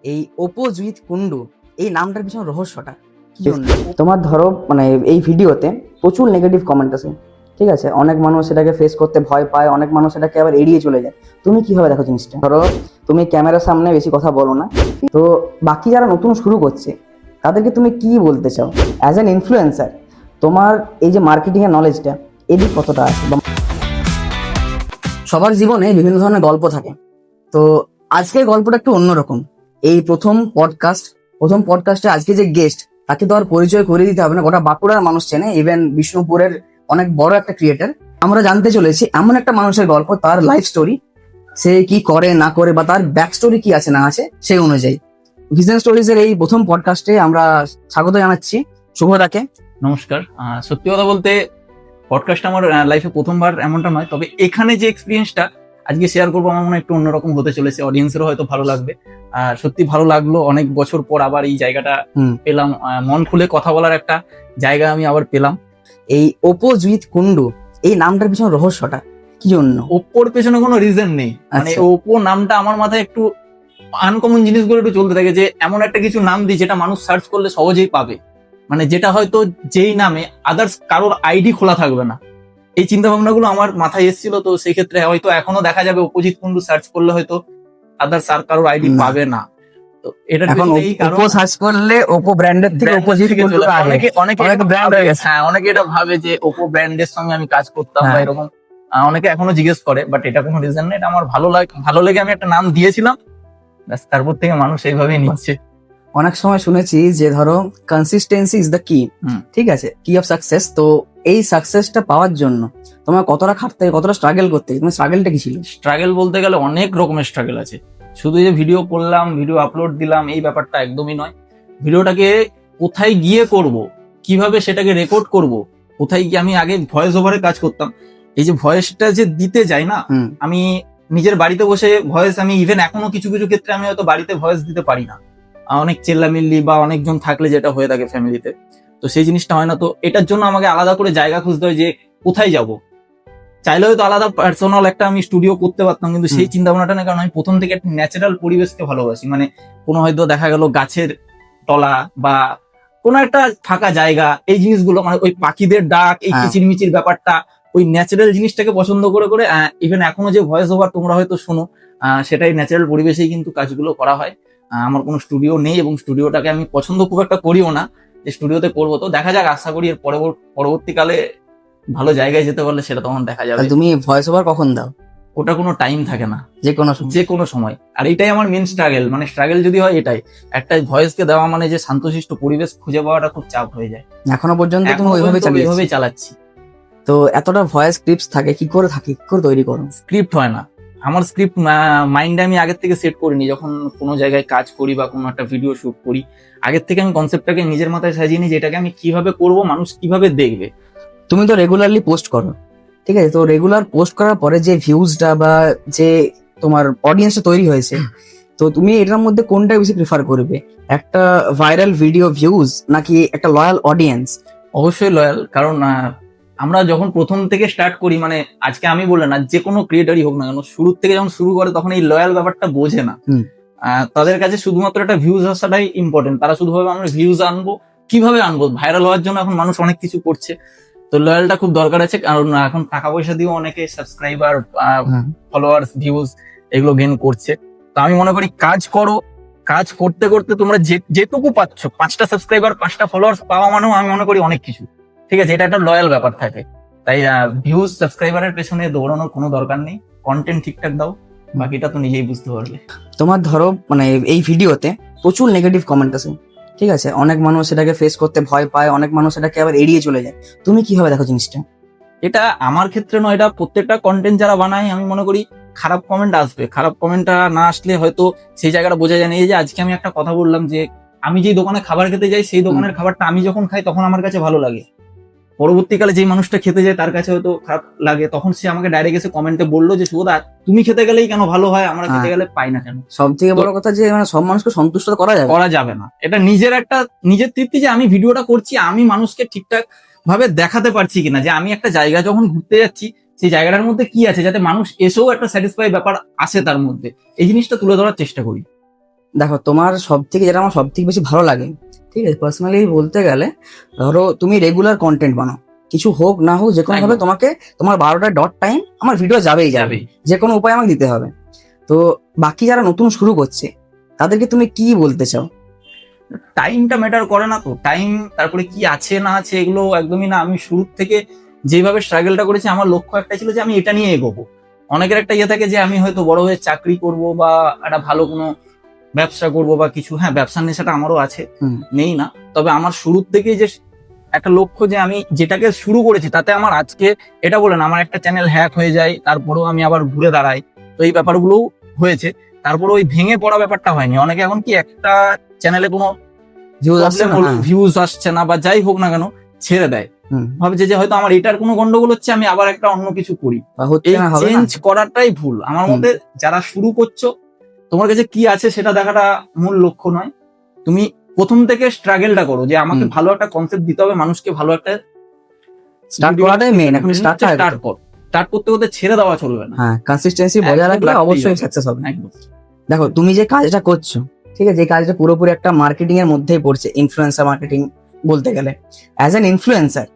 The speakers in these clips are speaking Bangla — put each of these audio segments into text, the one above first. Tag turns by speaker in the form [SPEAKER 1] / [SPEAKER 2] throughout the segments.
[SPEAKER 1] এই অপোজিৎ কুন্ডু এই নামটার পিছনে রহস্যটা কি জন্য? তোমার ধরো এই ভিডিওতে প্রচুর নেগেটিভ কমেন্ট আছে, ঠিক আছে? অনেক মানুষ এটাকে ফেস করতে ভয় পায়, অনেক মানুষ এটাকে আবার এড়িয়ে চলে যায়। তুমি কিভাবে দেখো জিনিসটা? ধরো তুমি ক্যামেরার সামনে বেশি কথা বলো না, তো বাকি যারা নতুন শুরু করছে তাদেরকে তুমি কি বলতে চাও অ্যাজ অ্যান ইনফ্লুয়েন্সার? তোমার এই যে মার্কেটিং এর নলেজটা এদিক কতটা আছে? সবার জীবনে বিভিন্ন ধরনের গল্প থাকে, তো আজকের গল্পটা একটু অন্যরকম। এই প্রথম পডকাস্টে আজকে যে গেস্ট, তাকে তো আর পরিচয় করে দিতে হবে না, গোটা বাঁকুড়ার মানুষ চেনে, ইভেন বিষ্ণুপুরের অনেক বড় একটা ক্রিয়েটার। আমরা জানতে চলেছি এমন একটা মানুষের গল্প, তার লাইফ স্টোরি, সে কি করে না করে বা তার ব্যাক স্টোরি কি আছে না আছে সেই অনুযায়ী। ভিশন স্টোরিজ এর এই প্রথম পডকাস্টে আমরা স্বাগত জানাচ্ছি শুভদাকে।
[SPEAKER 2] নমস্কার। সত্যি কথা বলতে পডকাস্ট আমার লাইফে প্রথমবার এমনটা নয়, তবে এখানে যে এক্সপিরিয়েন্সটা আজকে শেয়ার করবো আমার মনে হয় একটু অন্যরকম হতে চলেছে, অডিয়েন্সেরও হয়তো ভালো লাগবে। সত্যি ভালো লাগলো, অনেক বছর পর আবার এই জায়গাটা পেলাম, মন খুলে কথা বলার একটা জায়গা আমি আবার পেলাম।
[SPEAKER 1] এই অপোজিৎ কুন্ডু এই নামটার পিছনে রহস্যটা কি জন্য?
[SPEAKER 2] ওপ্পোর পেছনে কোনো রিজন নেই, মানে ওপ্পো নামটা আমার মাথায় একটু আনকমন জিনিসগুলো একটু চলতে থাকে, যে এমন একটা কিছু নাম দিই যেটা মানুষ সার্চ করলে সহজেই পাবে, মানে যেটা হয়তো যেই নামে আদার্স কারোর আইডি খোলা থাকবে না। এই চিন্তা ভাবনাগুলো আমার মাথায় এসেছিল, তো সেই ক্ষেত্রে হয়তো এখনো দেখা যাবে অপোজিৎ কুন্ডু সার্চ করলে হয়তো আদার্স আর কারোর আইডি পাবে না। তো এটা
[SPEAKER 1] এখন ওপো সার্চ করলে ওপো ব্র্যান্ডের থেকে অপোজিৎ কুন্ডু
[SPEAKER 2] অনেকে ব্র্যান্ড হয়ে গেছে। হ্যাঁ, অনেকে এটা ভাবে যে ওপো ব্র্যান্ডের সঙ্গে আমি কাজ করতাম বা এরকম, অনেকে এখনো জিজ্ঞেস করে, বাট এটা কোনো রিজন নেই। এটা আমার ভালো লেগে আমি একটা নাম দিয়েছিলাম, তারপর থেকে মানুষ এইভাবেই নিচ্ছে।
[SPEAKER 1] অনেক সময় শুনেছি যে ধরো কনসিস্টেন্সি ইজ দ্য কি, ঠিক আছে, কি অফ সাকসেস। তো এই সাকসেসটা পাওয়ার জন্য তোমার কতটা খাটতে, কতটা স্ট্রাগল করতে, তোমার স্ট্রাগলটা কি ছিল?
[SPEAKER 2] স্ট্রাগল বলতে গেলে অনেক রকমের স্ট্রাগল আছে। শুধু যে ভিডিও করলাম, ভিডিও আপলোড দিলাম, এই ব্যাপারটা একদমই নয়। ভিডিওটাকে কোথায় গিয়ে করব, কিভাবে সেটাকে রেকর্ড করব, কোথায় গিয়ে আমি আগে ভয়েস ওভারে কাজ করতাম। এই যে ভয়েসটা যে দিতে যাই না, আমি নিজের বাড়িতে বসে ভয়েস, আমি ইভেন এখনো কিছু কিছু ক্ষেত্রে আমি হয়তো বাড়িতে ভয়েস দিতে পারি না, অনেক চেল্লামিল্লি বা অনেকজন থাকলে যেটা হয়ে থাকে ফ্যামিলিতে, তো সেই জিনিসটা হয় না। তো এটার জন্য আমাকে আলাদা করে জায়গা খুঁজতে হয় যে কোথায় যাব। চাইলে হয়তো আলাদা পার্সোনাল একটা আমি স্টুডিও করতে পারতাম, কিন্তু সেই চিন্তা ভাবনাটা না, কারণ আমি প্রথম থেকে একটা ন্যাচারাল পরিবেশকে ভালোবাসি। মানে কোনো হয়তো দেখা গেল গাছের তলা বা কোনো একটা ফাঁকা জায়গা, এই জিনিসগুলো, মানে ওই পাখিদের ডাক, এই কিচিরমিচির ব্যাপারটা, ওই ন্যাচারাল জিনিসটাকে পছন্দ করে করে ইভেন এখনো যে ভয়েস ওভার তোমরা হয়তো শোনো, সেটাই ন্যাচারাল পরিবেশেই কিন্তু কাজগুলো করা হয়। আমার কোনো স্টুডিও নেই এবং স্টুডিওটাকে আমি পছন্দ খুব একটা করিও না যে স্টুডিওতে করবো। তো দেখা যাক, আশা করি এর পরবর্তীকালে ভালো জায়গায় যেতে পারলে সেটা তখন দেখা যাবে।
[SPEAKER 1] তুমি ভয়েস ওভার কখন দাও?
[SPEAKER 2] ওটা কোনো টাইম থাকে না,
[SPEAKER 1] যে কোনো
[SPEAKER 2] সময়। আর এটাই আমার মেন স্ট্রাগল, মানে স্ট্রাগল যদি হয় এটাই, একটা ভয়েসকে দেওয়া মানে যে শান্তশিষ্ট পরিবেশ খুঁজে পাওয়াটা খুব চাপ হয়ে যায়।
[SPEAKER 1] এখনো পর্যন্ত তুমি ওইভাবেই
[SPEAKER 2] চালাচ্ছি।
[SPEAKER 1] তো এতটা ভয়েস ক্লিপস থাকে, কি করে তৈরি করো?
[SPEAKER 2] স্ক্রিপ্ট হয় না আমার, স্ক্রিপ্ট মাইন্ডে আমি আগের থেকে সেট করিনি। যখন কোনো জায়গায় কাজ করি বা কোনো একটা ভিডিও শুট করি, আগের থেকে আমি কনসেপ্টটাকে নিজের মাথায় সাজিয়ে নিই যে এটাকে আমি কিভাবে করব, মানুষ কিভাবে দেখবে।
[SPEAKER 1] তুমি তো রেগুলারলি পোস্ট করো, ঠিক আছে? তো রেগুলার পোস্ট করার পরে যে ভিউজটা বা যে তোমার অডিয়েন্সটা তৈরি হয়েছে, তো তুমি এটার মধ্যে কোনটা বেশি প্রিফার করবে? একটা ভাইরাল ভিডিও ভিউজ নাকি একটা লয়াল অডিয়েন্স?
[SPEAKER 2] অবশ্যই লয়াল, কারণ আমরা যখন প্রথম থেকে স্টার্ট করি, মানে আজকে আমি বলে না, যে কোনো ক্রিয়েটারই হোক না কেন, শুরুর থেকে যখন শুরু করে তখন এই লয়াল ব্যাপারটা বোঝে না। তাদের কাছে শুধুমাত্র একটা ভিউজ আসাটাই ইম্পর্টেন্ট। তারা শুধু ভাবে আমরা ভিউজ আনবো, কিভাবে আনবো, ভাইরাল হওয়ার জন্য এখন মানুষ অনেক কিছু করছে। তো লয়ালটা খুব দরকার আছে, কারণ এখন টাকা পয়সা দিয়েও অনেকে সাবস্ক্রাইবার, ফলোয়ার্স, ভিউজ এগুলো গেইন করছে। তো আমি মনে করি কাজ করো, কাজ করতে করতে তোমরা যেটুকু পাচ্ছ, 5টা সাবস্ক্রাইবার 5টা ফলোয়ার্স পাওয়া মানেও আমি মনে করি অনেক কিছু, ঠিক আছে? এটা একটা লয়াল ব্যাপার থাকে। তাই ভিউজ, সাবস্ক্রাইবারের পেছনে দৌড়ানোর কোনো দরকার নেই, কন্টেন্ট ঠিকঠাক দাও, বাকিটা তো নিজেই বুঝতে পারবে।
[SPEAKER 1] তোমার ধরো এই ভিডিওতে প্রচুর নেগেটিভ কমেন্ট আছে, ঠিক আছে? অনেক মানুষ এটাকে ফেস করতে ভয় পায়, অনেক মানুষ এটাকে আবার এড়িয়ে চলে যায়। তুমি কিভাবে দেখো জিনিসটা?
[SPEAKER 2] এটা আমার ক্ষেত্রে নয়, এটা প্রত্যেকটা কন্টেন্ট যারা বানায়, আমি মনে করি খারাপ কমেন্ট আসবে। খারাপ কমেন্টটা না আসলে হয়তো সেই জায়গাটা বোঝা যায় না। এই যে আজকে আমি একটা কথা বললাম যে আমি যেই দোকানে খাবার খেতে যাই, সেই দোকানের খাবারটা আমি যখন খাই তখন আমার কাছে ভালো লাগে, পরবর্তীকালে যেই মানুষটা খেতে যায় তার কাছে হয়তো খারাপ লাগে, তখন সে আমাকে ডাইরেক্ট এসে কমেন্টে বললো যে শুভদা, তুমি খেতে গেলেই কেন ভালো হয়, আমরা খেতে গেলে পাই না কেন?
[SPEAKER 1] সব থেকে বড় কথা যে সব মানুষকে সন্তুষ্ট করা যাবে
[SPEAKER 2] না। এটা নিজের তৃপ্তি, যে আমি ভিডিওটা করছি, আমি মানুষকে ঠিকঠাক ভাবে দেখাতে পারছি কিনা, যে আমি একটা জায়গা যখন ঘুরতে যাচ্ছি সেই জায়গাটার মধ্যে কি আছে, যাতে মানুষ এসেও একটা স্যাটিসফাই ব্যাপার আসে তার মধ্যে, এই জিনিসটা তুলে ধরার চেষ্টা করি।
[SPEAKER 1] দেখো, তোমার সব থেকে যেটা আমার সব থেকে বেশি ভালো লাগে, ঠিক আছে, পার্সোনালি বলতে গেলে, ধরো তুমি রেগুলার কন্টেন্ট বানাও, কিছু হোক না হোক যে কোনো ভাবে
[SPEAKER 2] একদম।
[SPEAKER 1] তোমাকে তোমার 12টা ডট টাইম আমার ভিডিও যাবেই যাবে,
[SPEAKER 2] যাবেই।
[SPEAKER 1] যে কোনো উপায় আমাকে দিতে হবে। তো বাকি যারা নতুন শুরু করছে তাদেরকে তুমি কি বলতে চাও?
[SPEAKER 2] টাইমটা ম্যাটার করে না তো, টাইম তারপরে কি আছে না আছে এগুলো একদমই না। আমি শুরু থেকে যেভাবে স্ট্রাগলটা করেছি, আমার লক্ষ্য একটা ছিল যে আমি এটা নিয়ে এগোবো। অনেকের একটা ইয়ে থাকে যে আমি হয়তো বড় হয়ে চাকরি করব বা একটা ভালো কোনো ব্যবসা করব বা কিছু। হ্যাঁ, ব্যবসার নেশাটা আমারও আছে,
[SPEAKER 1] হুম।
[SPEAKER 2] নেই না। তবে আমার শুরুর থেকেই যে একটা লক্ষ্য, যে আমি যেটাকে শুরু করেছি তাতে আমার আজকে এটা বলে না আমার একটা চ্যানেল হ্যাক হয়ে যায়, তারপরেও আমি আবার ঘুরে দাঁড়াই। তো এই ব্যাপারগুলো হয়েছে, তারপরে ওই ভেঙে পড়া ব্যাপারটা হয়নি। অনেকে এখন কি একটা চ্যানেলে কোনো
[SPEAKER 1] ভিউজ আসছে না, হ্যাঁ।
[SPEAKER 2] ভিউজ আসছে না বা যাই হোক না কেন ছেড়ে দেয়,
[SPEAKER 1] হুম।
[SPEAKER 2] ভাবছে যে হয়তো আমার এটার কোনো গন্ডগোল হচ্ছে, আমি আবার একটা অন্য কিছু করি।
[SPEAKER 1] বা হচ্ছে
[SPEAKER 2] এই
[SPEAKER 1] না, হবে না।
[SPEAKER 2] চেঞ্জ করাটাই ভুল আমার
[SPEAKER 1] হুম।
[SPEAKER 2] মতে। যারা শুরু করছো, তোমার কাছে কি আছে সেটা দেখাটা মূল লক্ষ্য নয়। তুমি প্রথম থেকে স্ট্রাগলটা করো, যে আমাকে
[SPEAKER 1] হুম।
[SPEAKER 2] ভালো একটা কনসেপ্ট দিতে হবে, মানুষকে ভালো একটা
[SPEAKER 1] স্টার্ট করাটাই মেইন, এখন
[SPEAKER 2] স্টার্ট কর। স্টার্ট করতে করতে ছেড়ে দেওয়া চলবে না।
[SPEAKER 1] হ্যাঁ, কনসিস্টেন্সি বজায়
[SPEAKER 2] একদম
[SPEAKER 1] রাখলে
[SPEAKER 2] রাখতেই
[SPEAKER 1] অবশ্যই
[SPEAKER 2] হবে।
[SPEAKER 1] সাকসেস হবে।
[SPEAKER 2] একদম।
[SPEAKER 1] দেখো, তুমি যে কাজটা করছো, ঠিক আছে, এই কাজটা পুরোপুরি একটা মার্কেটিং এর মধ্যেই পড়ছে, ইনফ্লুয়েন্সার মার্কেটিং বলতে গেলে। অ্যাজ অ্যান ইনফ্লুয়েন্সার,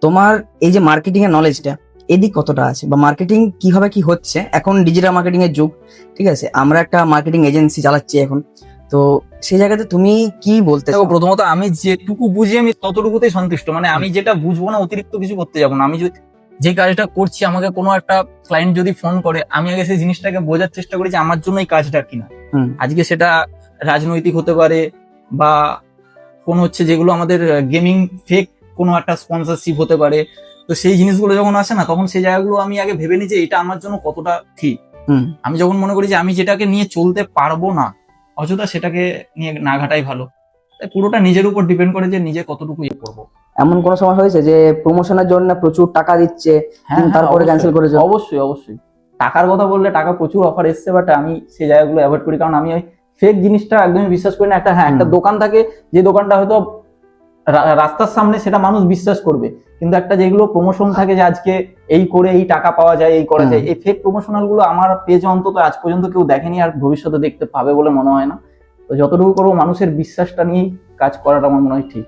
[SPEAKER 1] তোমার এই যে মার্কেটিং এর নলেজটা এদিক কতটা আছে, বা মার্কেটিং কিভাবে কি হচ্ছে, এখন ডিজিটাল মার্কেটিং এর যুগ, ঠিক আছে, আমরা একটা মার্কেটিং এজেন্সি চালাচ্ছি এখন, তো সেই জায়গাতে তুমি কি বলতে
[SPEAKER 2] দেখো,
[SPEAKER 1] চাও?
[SPEAKER 2] প্রথমত আমি যেটুকু বুঝি আমি ততটুকুতেই সন্তুষ্ট। মানে আমি যেটা বুঝবো না অতিরিক্ত কিছু করতে যাবো না। আমি যদি যে কাজটা করছি, আমাকে কোনো একটা ক্লায়েন্ট যদি ফোন করে, আমি আগে সেই জিনিসটাকে বোঝার চেষ্টা করি যে আমার জন্য এই কাজটা কিনা।
[SPEAKER 1] হুম।
[SPEAKER 2] আজকে সেটা রাজনৈতিক হতে পারে, বা কোন হচ্ছে যেগুলো আমাদের গেমিং ফেক কোনো একটা স্পন্সরশিপ হতে পারে। তো সেই জিনিসগুলো যখন আসে না, তখন সেই জায়গাগুলো আমি আগে ভেবে নিই যে এটা আমার জন্য কতটা ঠিক।
[SPEAKER 1] হুম।
[SPEAKER 2] আমি যখন মনে করি যে আমি যেটাকে নিয়ে চলতে পারবো না, অযথা সেটাকে নিয়ে না ঘাটাই ভালো। তাই পুরোটা নিজের উপর ডিপেন্ড করে যে নিজে কতটুকু ইয়ে করবো।
[SPEAKER 1] এমন কোনো সময় হয়েছে যে প্রমোশনের জন্য প্রচুর টাকা দিচ্ছে,
[SPEAKER 2] হ্যাঁ,
[SPEAKER 1] তারপরে
[SPEAKER 2] অবশ্যই,
[SPEAKER 1] ক্যান্সেল করেছো?
[SPEAKER 2] অবশ্যই অবশ্যই। টাকার কথা বললে টাকা প্রচুর অফার এসছে, বাট আমি সেই জায়গাগুলো অ্যাভয়েড করি। কারণ আমি ওই ফেক জিনিসটা একদমই বিশ্বাস করি না। একটা হ্যাঁ, একটা দোকান থাকে, যে দোকানটা হয়তো রাস্তার সামনে, সেটা মানুষ বিশ্বাস করবে। কিন্তু একটা যেগুলো প্রমোশন থাকে, যে আজকে এই করে এই টাকা পাওয়া যায়, এই করা যায়, এই ফেক প্রমোশনাল গুলো আমার পেজে অন্তত আজ পর্যন্ত কেউ দেখেনি, আর ভবিষ্যতে দেখতে পাবে বলে মনে হয় না। তো যতটুকু করবো মানুষের বিশ্বাসটা নিয়েই কাজ করাটা আমার মনে হয় ঠিক।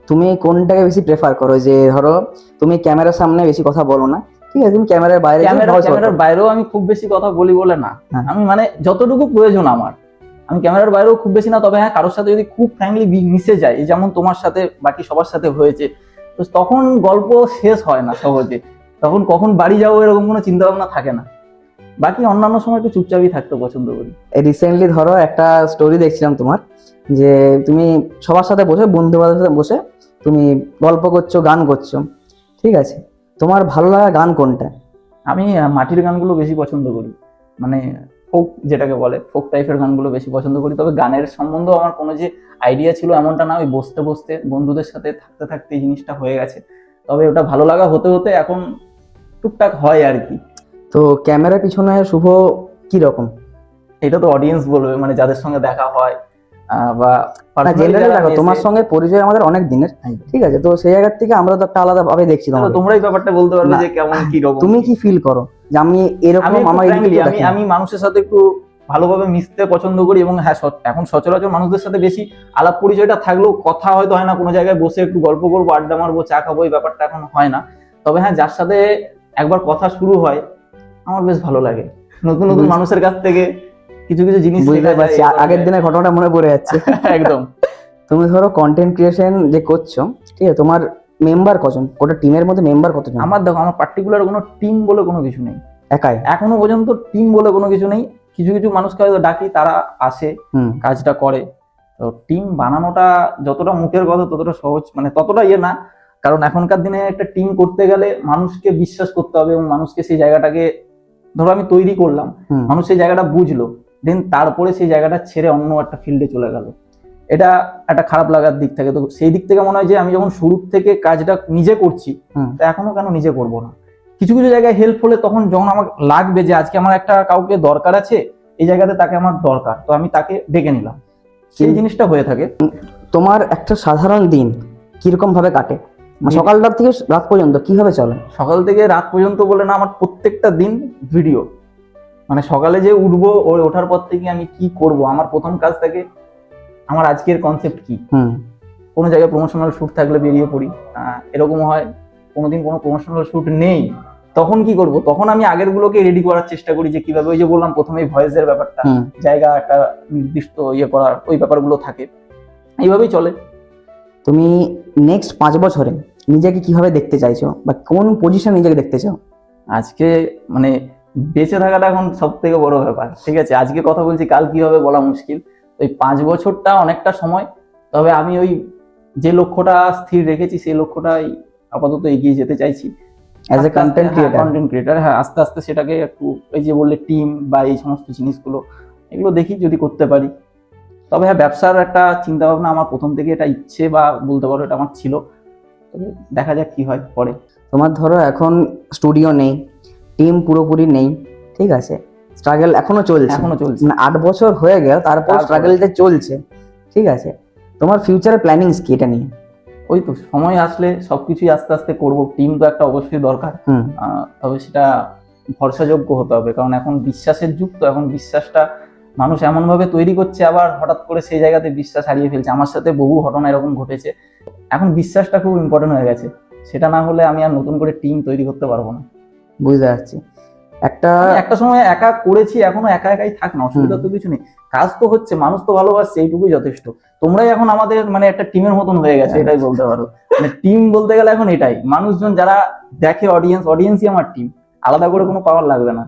[SPEAKER 1] তুমি কোনটাকে বেশি প্রেফার করো, যে ধরো তুমি ক্যামেরার সামনে বেশি কথা বলো না, ঠিক আছে, তুমি ক্যামেরার বাইরে
[SPEAKER 2] ক্যামেরার বাইরেও আমি খুব বেশি কথা বলি বলে না,
[SPEAKER 1] হ্যাঁ।
[SPEAKER 2] আমি মানে যতটুকু প্রয়োজন আমার, আমি ক্যামেরার বাইরেও খুব বেশি না। তবে হ্যাঁ, কারোর সাথে যদি খুব ফ্র্যাঙ্কলি মিশে যায়, যেমন তোমার সাথে বাকি সবার সাথে হয়েছে, তো তখন গল্প শেষ হয় না সহজে। তখন কখন বাড়ি যাবো এরকম কোনো চিন্তা ভাবনা থাকে না। বাকি অন্যান্য সময় একটু চুপচাপই থাকতে পছন্দ করি।
[SPEAKER 1] রিসেন্টলি ধরো একটা স্টোরি দেখছিলাম তোমার, যে তুমি সবার সাথে বসে, বন্ধু বান্ধবের সাথে বসে তুমি গল্প করছো, গান করছো, ঠিক আছে, তোমার ভালো লাগা গান কোনটা?
[SPEAKER 2] আমি মাটির গানগুলো বেশি পছন্দ করি, মানে ফোক যেটাকে বলে, ফোক টাইপের গানগুলো বেশি পছন্দ করি। তবে গানের সম্বন্ধেও আমার কোনো যে আইডিয়া ছিল এমনটা না, ওই বসতে বসতে বন্ধুদের সাথে থাকতে থাকতে এই জিনিসটা হয়ে গেছে। তবে ওটা ভালো লাগা হতে হতে এখন টুকটাক হয় আর কি।
[SPEAKER 1] তো ক্যামেরার পিছনে শুভ কি রকম?
[SPEAKER 2] এটা তো অডিয়েন্স বলবে, মানে যাদের সঙ্গে দেখা হয় বা
[SPEAKER 1] জেনারেলি দেখো, তোমার সঙ্গে পরিচয় আমাদের অনেক দিনের, ঠিক আছে, তো সেই জায়গা থেকে আমরা তো একটা আলাদা ভাবে দেখছি তোমাকে।
[SPEAKER 2] তোমরাই ব্যাপারটা বলতে পারবে যে কেমন কি রকম।
[SPEAKER 1] তুমি কি ফিল করো যে আমি এরকম, আমার
[SPEAKER 2] আমি মানুষের সাথে একটু ভালোভাবে মিশতে পছন্দ করি, এবং হ্যাঁ, এখন সচরাচর মানুষদের সাথে বেশি আলাপ পরিচয়টা থাকলেও কথা হয়তো হয় না। কোনো জায়গায় বসে একটু গল্প করবো, আড্ডা মারবো, চা খাবো, এই ব্যাপারটা এখন হয় না। তবে হ্যাঁ, যার সাথে একবার কথা শুরু হয় আমার বেশ ভালো লাগে। নতুন নতুন মানুষের কাছ থেকে কিছু কিছু জিনিস
[SPEAKER 1] বুঝতে পারছি, আগের দিনের ঘটনাটা মনে পড়ে যাচ্ছে।
[SPEAKER 2] একদম।
[SPEAKER 1] তুমি ধরো কন্টেন্ট ক্রিয়েশন যে করছো, ঠিক আছে, তোমার মেম্বার কজন, গোটা টিমের মধ্যে মেম্বার কতজন?
[SPEAKER 2] আমার দেখো, আমার পার্টিকুলার কোনো টিম বলে কোনো কিছু নেই,
[SPEAKER 1] একাই
[SPEAKER 2] এখনো পর্যন্ত টিম বলে কোনো কিছু নেই। কিছু কিছু মানুষকে হয়তো ডাকি, তারা আসে, কাজটা করে। তো টিম বানানোটা যতটা মুখের কথা ততটা সহজ, মানে ততটা ইয়ে না। কারণ এখনকার দিনে একটা টিম করতে গেলে মানুষকে বিশ্বাস করতে হবে, এবং মানুষকে সেই জায়গাটাকে, ধরো আমি তৈরি করলাম, মানুষ সেই জায়গাটা বুঝলো, দেন তারপরে সেই জায়গাটা ছেড়ে অন্য একটা ফিল্ডে চলে গেল, এটা একটা খারাপ লাগার দিক থাকে। তো সেই দিক থেকে মনে হয় যে আমি যখন শুরু থেকে কাজটা নিজে করছি, তা এখনো কেন নিজে করবো না। কিছু কিছু জায়গায় হেল্প হলে, তখন যখন আমার লাগবে যে আজকে আমার একটা কাউকে দরকার আছে, এই জায়গাতে তাকে আমার দরকার, তো আমি তাকে ডেকে নিলাম, সেই জিনিসটা হয়ে থাকে।
[SPEAKER 1] তোমার একটা সাধারণ দিন কিরকম ভাবে কাটে, সকালটা থেকে রাত পর্যন্ত কিভাবে চলে?
[SPEAKER 2] সকাল থেকে রাত পর্যন্ত বলে না, আমার প্রত্যেকটা দিন ভিডিও, মানে সকালে যে উঠবো, ওঠার পর থেকে আমি কি করব, আমার প্রথম কাজ থাকে আমার আজকের কনসেপ্ট কি।
[SPEAKER 1] হুম।
[SPEAKER 2] কোনো জায়গায় প্রমোশনাল শুট থাকলে বেরিয়ে পড়ি, এরকম হয় কোনোদিন কোনো প্রমোশনাল শুট নেই, তখন কি করব, তখন আমি আগের গুলোকে রেডি করার চেষ্টা করি যে কিভাবে, ওই যে বললাম প্রথমেই ভয়েসের ব্যাপারটা,
[SPEAKER 1] হুম।
[SPEAKER 2] জায়গা একটা নির্দিষ্ট ইয়ে করার, ওই ব্যাপারগুলো থাকে, এইভাবেই চলে।
[SPEAKER 1] তুমি নেক্সট 5 বছরে নিজেকে কিভাবে দেখতে চাইছো, বা কোন পজিশন নিজেকে দেখতে চাও?
[SPEAKER 2] আজকে মানে বেঁচে থাকাটা এখন সব থেকে বড় ব্যাপার, ঠিক আছে, আজকে কথা বলছি, কাল কি হবে বলা মুশকিল। ওই 5 বছরটা অনেকটা সময়, তবে আমি ওই যে লক্ষ্যটা স্থির রেখেছি সেই লক্ষ্যটাই আপাতত এগিয়ে যেতে চাইছি
[SPEAKER 1] as a content creator.
[SPEAKER 2] Content creator, হ্যাঁ, আস্তে আস্তে সেটাকে একটু, এই যে বললে টিম বা এই সমস্ত জিনিসগুলো, এগুলো দেখি যদি করতে পারি। তবে হ্যাঁ, ব্যবসার একটা চিন্তা ভাবনা আমার প্রথম থেকে, এটা ইচ্ছে বা বলতে পারো এটা আমার ছিল, তবে দেখা যাক কি হয় পরে।
[SPEAKER 1] তোমার ধরো এখন স্টুডিও নেই, টিম পুরোপুরি নেই, ঠিক আছে, স্ট্রাগল এখনো চলছে,
[SPEAKER 2] এখনো চলছে।
[SPEAKER 1] মানে 8 বছর হয়ে গেল, তারপর
[SPEAKER 2] তারপরে?
[SPEAKER 1] স্ট্রাগলটা চলছে, ঠিক আছে। তোমার ফিউচারের প্ল্যানিংস কি এটা নিয়ে?
[SPEAKER 2] ওই তো সময় আসলে সবকিছুই আস্তে আস্তে করব, টিম তো একটা অবশ্যই দরকার,
[SPEAKER 1] হুম।
[SPEAKER 2] তবে সেটা ভরসাযোগ্য হতে হবে, কারণ এখন বিশ্বাসের যুগ, তো এখন বিশ্বাসটা মানুষ এমন ভাবে তৈরি করছে, আবার হঠাৎ করে সেই জায়গাতে বিশ্বাস হারিয়ে ফেলছে। আমার সাথে বহু ঘটনা এরকম ঘটেছে। এখন বিশ্বাসটা খুব ইম্পর্টেন্ট হয়ে গেছে, সেটা না হলে আমি আর নতুন করে টিম তৈরি করতে পারবো না।
[SPEAKER 1] বুঝতে পারছি।
[SPEAKER 2] আমি একটা সময় একা করেছি, এখনো একা একাই থাক না, অসুবিধা তো কিছু নেই, কাজ তো হচ্ছে, মানুষ তো ভালোবাসছে, এইটুকুই যথেষ্ট। তোমরাই এখন আমাদের মানে একটা টিমের মতন হয়ে গেছে, এটাই বলতে পারো। মানে টিম বলতে গেলে এখন এটাই, মানুষজন যারা দেখে, অডিয়েন্সই আমার টিম, আলাদা করে কোনো পাওয়ার লাগবে না।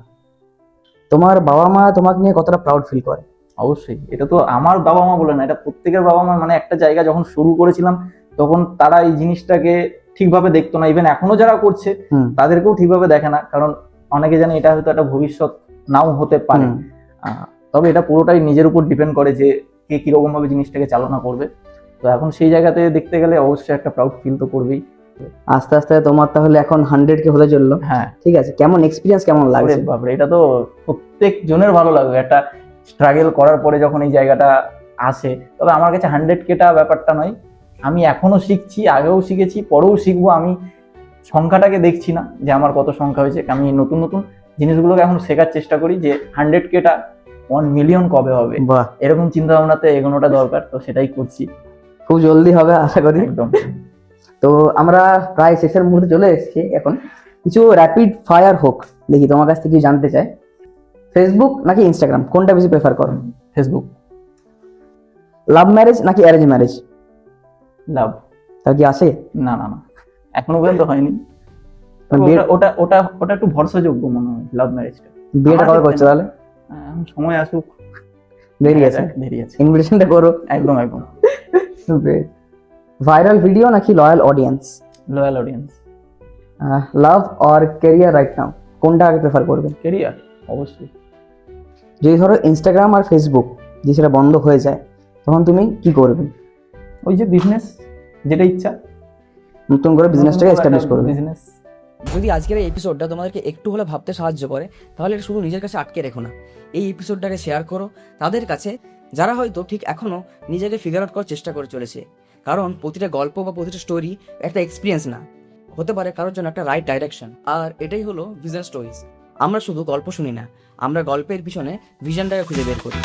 [SPEAKER 1] তোমার বাবা মা তোমাকে নিয়ে কতটা প্রাউড ফিল করে?
[SPEAKER 2] অবশ্যই, এটা তো আমার বাবা মা বলে না, এটা প্রত্যেকের বাবা মা। মানে একটা জায়গা যখন শুরু করেছিলাম, তখন তারা এই জিনিসটাকে ঠিকভাবে দেখতো না, ইভেন এখনো যারা করছে
[SPEAKER 1] হুম।
[SPEAKER 2] তাদেরকেও ঠিকভাবে দেখে না, কারণ অনেকে জানে এটা হয়তো একটা ভবিষ্যৎ নাও হতে পারে।
[SPEAKER 1] হুম।
[SPEAKER 2] তবে এটা পুরোটাই নিজের উপর ডিপেন্ড করে যে কে কিরকম ভাবে জিনিসটাকে চালনা করবে। তো এখন সেই জায়গাতে দেখতে গেলে অবশ্যই একটা প্রাউড ফিল তো করবেই।
[SPEAKER 1] আস্তে আস্তে তোমার তাহলে এখন 100K হতে চললো,
[SPEAKER 2] হ্যাঁ,
[SPEAKER 1] ঠিক আছে, কেমন এক্সপিরিয়েন্স, কেমন
[SPEAKER 2] আরে
[SPEAKER 1] লাগছে?
[SPEAKER 2] বাপরে, এটা তো প্রত্যেক জনের ভালো লাগবে, একটা স্ট্রাগল করার পরে যখন এই জায়গাটা আসে। তবে আমার কাছে 100Kটা ব্যাপারটা নয়, আমি এখনো শিখছি, আগেও শিখেছি, পরেও শিখবো। আমি সংখ্যাটাকে দেখছি না যে আমার কত সংখ্যা হয়েছে, আমি নতুন নতুন জিনিসগুলোকে এখন শেখার চেষ্টা করি যে 100Kটা 1 মিলিয়ন কবে হবে,
[SPEAKER 1] বাহ,
[SPEAKER 2] এরকম চিন্তা ভাবনাতে এগোনোটা দরকার, তো সেটাই করছি।
[SPEAKER 1] খুব জলদি হবে আশা করি।
[SPEAKER 2] একদম।
[SPEAKER 1] তো আমরা প্রায় শেষের মুহূর্তে চলে এসেছি, এখন কিছু র্যাপিড ফায়ার হোক, দেখি তোমার কাছ থেকে কি জানতে চাই। ফেসবুক নাকি ইনস্টাগ্রাম, কোনটা বেশি প্রেফার করো?
[SPEAKER 2] ফেসবুক।
[SPEAKER 1] লাভ ম্যারেজ নাকি অ্যারেঞ্জ ম্যারেজ?
[SPEAKER 2] লাভ।
[SPEAKER 1] তার কি আছে?
[SPEAKER 2] না না না, এখনো পর্যন্ত হয়নি। তবে
[SPEAKER 1] বিয়ে-
[SPEAKER 2] ওটা ওটা ওটা একটু ভরসাযোগ্য মনে হয়, লাভ ম্যারেজটা।
[SPEAKER 1] বিয়েটা
[SPEAKER 2] আমার
[SPEAKER 1] কবে
[SPEAKER 2] ক্ষেত্রে
[SPEAKER 1] করছো
[SPEAKER 2] না।
[SPEAKER 1] তাহলে?
[SPEAKER 2] সময় আসুক,
[SPEAKER 1] দেরি আছে,
[SPEAKER 2] দেরি আছে।
[SPEAKER 1] ইনভিটেশনটা করো।
[SPEAKER 2] একদম একদম।
[SPEAKER 1] ভাইরাল ভিডিও নাকি loyal audience?
[SPEAKER 2] Loyal audience.
[SPEAKER 1] Love or career right now, কোনটা আগে প্রেফার করবে?
[SPEAKER 2] ক্যারিয়ার, অবশ্যই।
[SPEAKER 1] যদি ধরো ইনস্টাগ্রাম আর ফেসবুক যে সেটা বন্ধ হয়ে যায়, তখন তুমি কি করবে?
[SPEAKER 2] ওই যে বিজনেস, যেটা ইচ্ছা,
[SPEAKER 1] নতুন করে বিজনেসটাকে এস্টাবলিশ করবে।
[SPEAKER 2] বিজনেস।
[SPEAKER 1] যদি আজকের এই এপিসোডটা তোমাদেরকে একটু হলে ভাবতে সাহায্য করে, তাহলে এটা শুধু নিজের কাছে আটকে রেখো না, এই এপিসোডটাকে শেয়ার করো তাদের কাছে যারা হয়তো ঠিক এখনো নিজেকে ফিগার আউট করার চেষ্টা করে চলেছে। কারণ প্রতিটা গল্প বা প্রতিটা স্টোরি একটা এক্সপিরিয়েন্স না, হতে পারে কারোর জন্য একটা রাইট ডাইরেকশন। আর এটাই হলো ভিজন স্টোরিজ। আমরা শুধু গল্প শুনি না, আমরা গল্পের পিছনে ভিশনটাকে খুঁজে বের করি।